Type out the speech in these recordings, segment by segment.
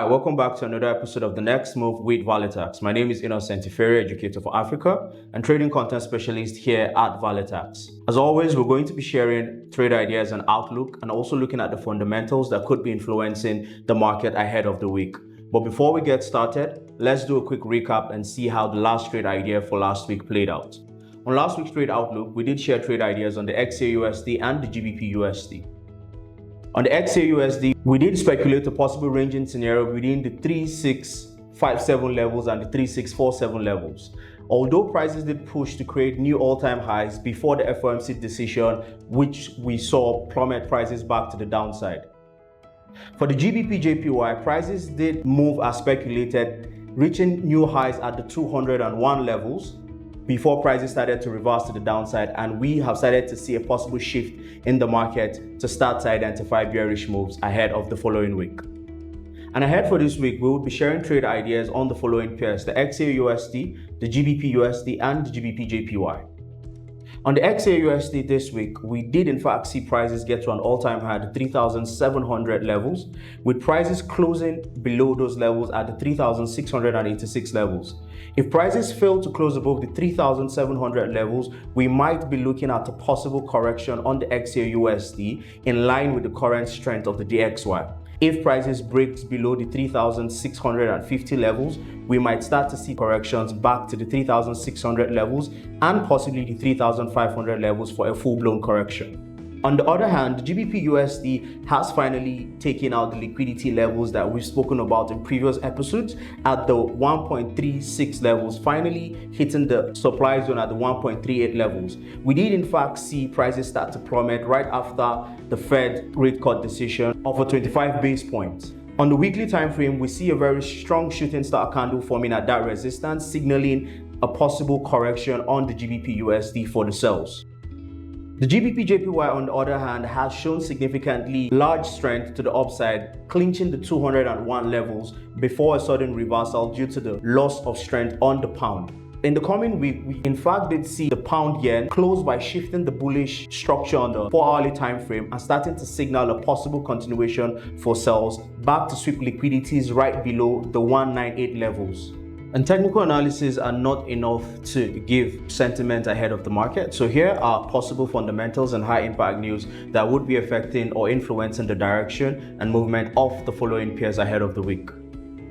Welcome back to another episode of The Next Move with Valetax. My name is Innocent Ifere, educator for Africa and trading content specialist here at Valetax. As always, we're going to be sharing trade ideas and outlook and also looking at the fundamentals that could be influencing the market ahead of the week. But before we get started, let's do a quick recap and see how the last trade idea for last week played out. On last week's trade outlook, we did share trade ideas on the XAUSD and the GBP/USD. On the XAUSD, we did speculate a possible ranging scenario within the 3657 levels and the 3647 levels. Although prices did push to create new all-time highs before the FOMC decision, which we saw plummet prices back to the downside. For the GBP/JPY, prices did move as speculated, reaching new highs at the 201 levels before prices started to reverse to the downside, and we have started to see a possible shift in the market to start to identify bearish moves ahead of the following week. And ahead for this week, we will be sharing trade ideas on the following pairs: the XAUSD, the GBP/USD, and the GBP/JPY. On the XAUSD this week, we did in fact see prices get to an all-time high at the 3,700 levels, with prices closing below those levels at the 3,686 levels. If prices fail to close above the 3,700 levels, we might be looking at a possible correction on the XAUSD in line with the current strength of the DXY. If prices breaks below the 3,650 levels, we might start to see corrections back to the 3,600 levels and possibly the 3,500 levels for a full-blown correction. On the other hand, the GBP/USD has finally taken out the liquidity levels that we've spoken about in previous episodes at the 1.36 levels, finally hitting the supply zone at the 1.38 levels. We did in fact see prices start to plummet right after the Fed rate cut decision of a 25 base points. On the weekly time frame, we see a very strong shooting star candle forming at that resistance, signaling a possible correction on the GBP/USD for the sells. The GBP/JPY, on the other hand, has shown significantly large strength to the upside, clinching the 201 levels before a sudden reversal due to the loss of strength on the pound. In the coming week, we in fact did see the pound yen close by shifting the bullish structure on the 4-hourly time frame and starting to signal a possible continuation for sells back to sweep liquidities right below the 198 levels. And technical analysis are not enough to give sentiment ahead of the market. So here are possible fundamentals and high impact news that would be affecting or influencing the direction and movement of the following pairs ahead of the week.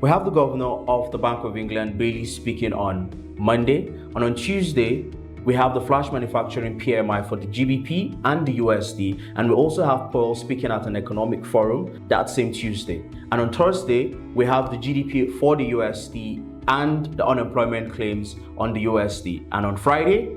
We have the governor of the Bank of England, Bailey, speaking on Monday, and on Tuesday, we have the flash manufacturing PMI for the GBP and the USD, and we also have Powell speaking at an economic forum that same Tuesday. And on Thursday, we have the GDP for the USD and the unemployment claims on the USD. And on Friday,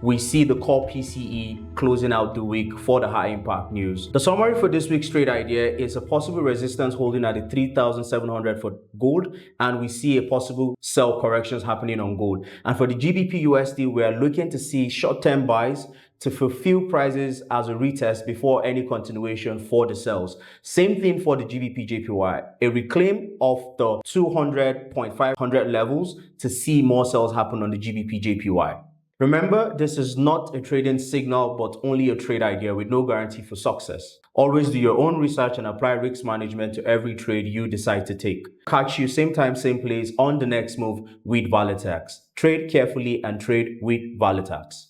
we see the core PCE closing out the week for the high impact news. The summary for this week's trade idea is a possible resistance holding at the 3,700 for gold, and we see a possible sell corrections happening on gold. And for the GBP/USD, we are looking to see short-term buys to fulfill prices as a retest before any continuation for the sells. Same thing for the GBP/JPY, a reclaim of the 200.500 levels to see more sells happen on the GBP/JPY. Remember, this is not a trading signal, but only a trade idea with no guarantee for success. Always do your own research and apply risk management to every trade you decide to take. Catch you same time, same place on The Next Move with Valetax. Trade carefully and trade with Valetax.